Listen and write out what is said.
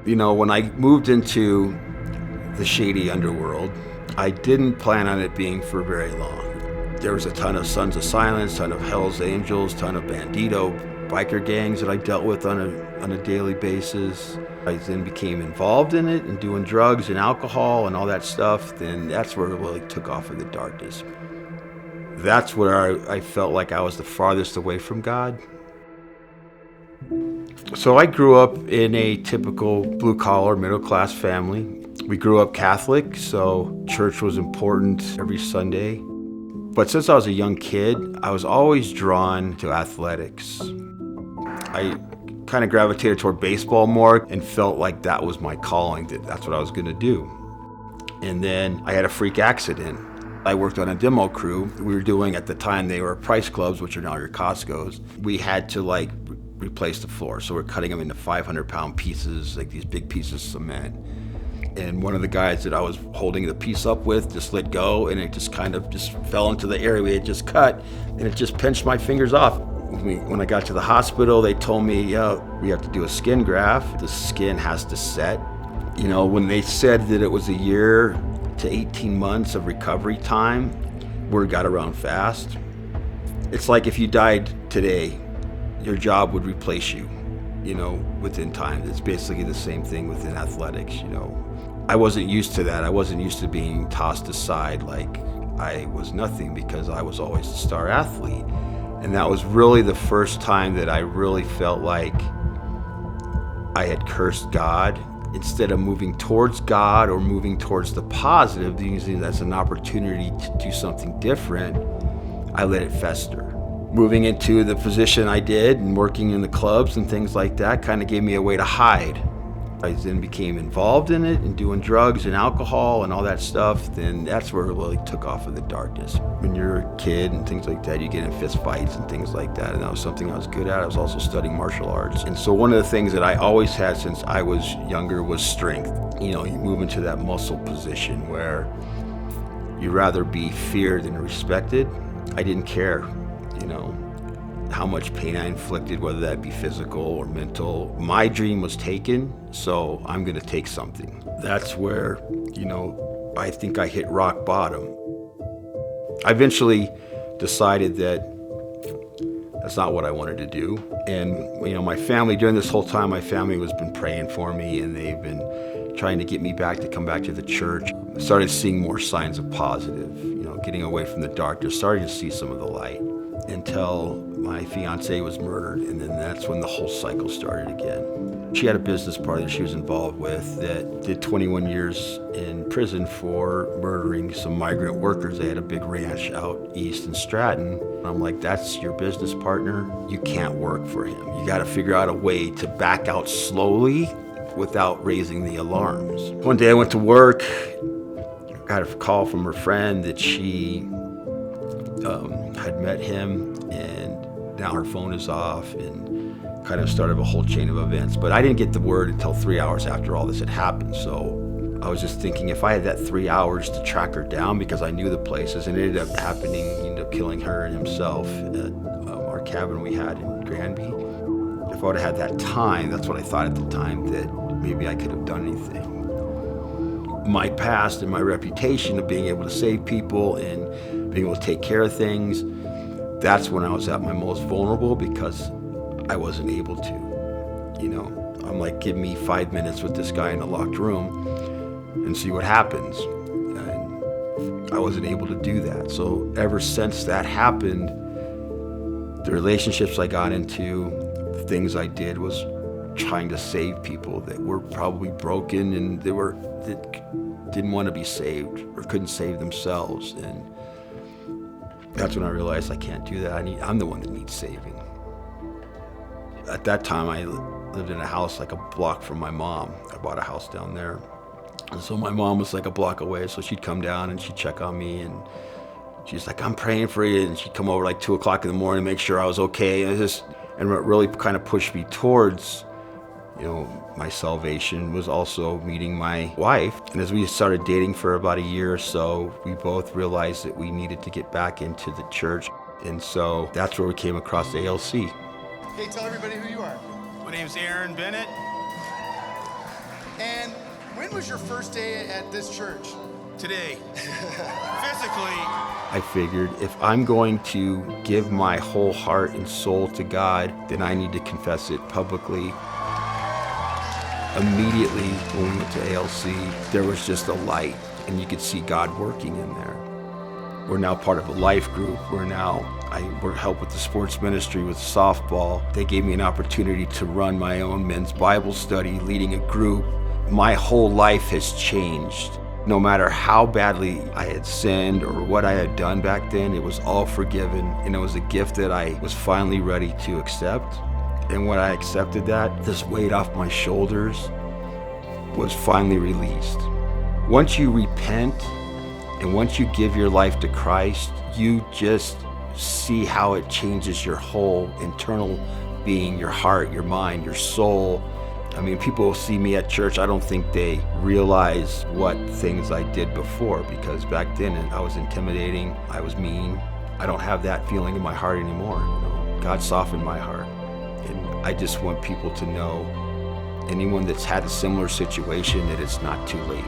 You know, when I moved into the shady underworld, I didn't plan on it being for very long. There was a ton of Sons of Silence, ton of Hell's Angels, ton of Bandito, biker gangs that I dealt with on a daily basis. I then became involved in it and doing drugs and alcohol and all that stuff. Then that's where it really took off in the darkness. That's where I felt like I was the farthest away from God. So I grew up in a typical blue-collar, middle-class family. We grew up Catholic, so church was important every Sunday. But since I was a young kid, I was always drawn to athletics. I kind of gravitated toward baseball more and felt like that was my calling, that's what I was going to do. And then I had a freak accident. I worked on a demo crew. We were doing, at the time, they were Price Clubs, which are now your Costco's. We had to replace the floor. So we're cutting them into 500-pound pieces, like these big pieces of cement. And one of the guys that I was holding the piece up with just let go, and it just kind of just fell into the area we had just cut, and it just pinched my fingers off. When I got to the hospital, they told me, yeah, we have to do a skin graft. The skin has to set. You know, when they said that it was a year to 18 months of recovery time, word got around fast. It's like if you died today, your job would replace you, you know, within time. It's basically the same thing within athletics, you know. I wasn't used to that. I wasn't used to being tossed aside like I was nothing, because I was always the star athlete. And that was really the first time that I really felt like I had cursed God. Instead of moving towards God or moving towards the positive, using it as an opportunity to do something different, I let it fester. Moving into the position I did and working in the clubs and things like that kind of gave me a way to hide. I then became involved in it and doing drugs and alcohol and all that stuff. Then that's where it really took off in the darkness. When you're a kid and things like that, you get in fist fights and things like that. And that was something I was good at. I was also studying martial arts. And so one of the things that I always had since I was younger was strength. You know, you move into that muscle position where you'd rather be feared than respected. I didn't care, you know, how much pain I inflicted, whether that be physical or mental. My dream was taken, so I'm gonna take something. That's where, you know, I think I hit rock bottom. I eventually decided that that's not what I wanted to do. And, you know, my family, during this whole time, my family has been praying for me, and they've been trying to get me back to come back to the church. I started seeing more signs of positive, you know, getting away from the darkness, starting to see some of the light, until my fiance was murdered, and then that's when the whole cycle started again. She had a business partner that she was involved with that did 21 years in prison for murdering some migrant workers. They had a big ranch out east in Stratton. I'm like, that's your business partner? You can't work for him. You gotta figure out a way to back out slowly without raising the alarms. One day I went to work, got a call from her friend that she had met him, and now her phone is off, and kind of started a whole chain of events. But I didn't get the word until 3 hours after all this had happened. So I was just thinking, if I had that 3 hours to track her down, because I knew the places, and it ended up happening, he ended up killing her and himself at our cabin we had in Granby. If I would have had that time, that's what I thought at the time, that maybe I could have done anything. My past and my reputation of being able to save people and being able to take care of things, that's when I was at my most vulnerable, because I wasn't able to. You know, I'm like, give me 5 minutes with this guy in a locked room and see what happens. And I wasn't able to do that. So ever since that happened, the relationships I got into, the things I did was trying to save people that were probably broken and that didn't want to be saved or couldn't save themselves. And that's when I realized I can't do that. I'm the one that needs saving. At that time, I lived in a house like a block from my mom. I bought a house down there. And so my mom was like a block away, so she'd come down and she'd check on me, and she's like, I'm praying for you. And she'd come over like 2 o'clock in the morning to make sure I was okay. And what really kind of pushed me towards, you know, my salvation was also meeting my wife. And as we started dating for about a year or so, we both realized that we needed to get back into the church. And so that's where we came across ALC. Hey, tell everybody who you are. My name's Aaron Bennett. And when was your first day at this church? Today. Physically. I figured if I'm going to give my whole heart and soul to God, then I need to confess it publicly. Immediately when we went to ALC, there was just a light, and you could see God working in there. We're now part of a life group. I work help with the sports ministry with softball. They gave me an opportunity to run my own men's Bible study, leading a group. My whole life has changed. No matter how badly I had sinned or what I had done back then, it was all forgiven, and it was a gift that I was finally ready to accept. And when I accepted that, this weight off my shoulders was finally released. Once you repent and once you give your life to Christ, you just see how it changes your whole internal being, your heart, your mind, your soul. I mean, people see me at church, I don't think they realize what things I did before, because back then I was intimidating, I was mean. I don't have that feeling in my heart anymore. God softened my heart. And I just want people to know, anyone that's had a similar situation, that it's not too late.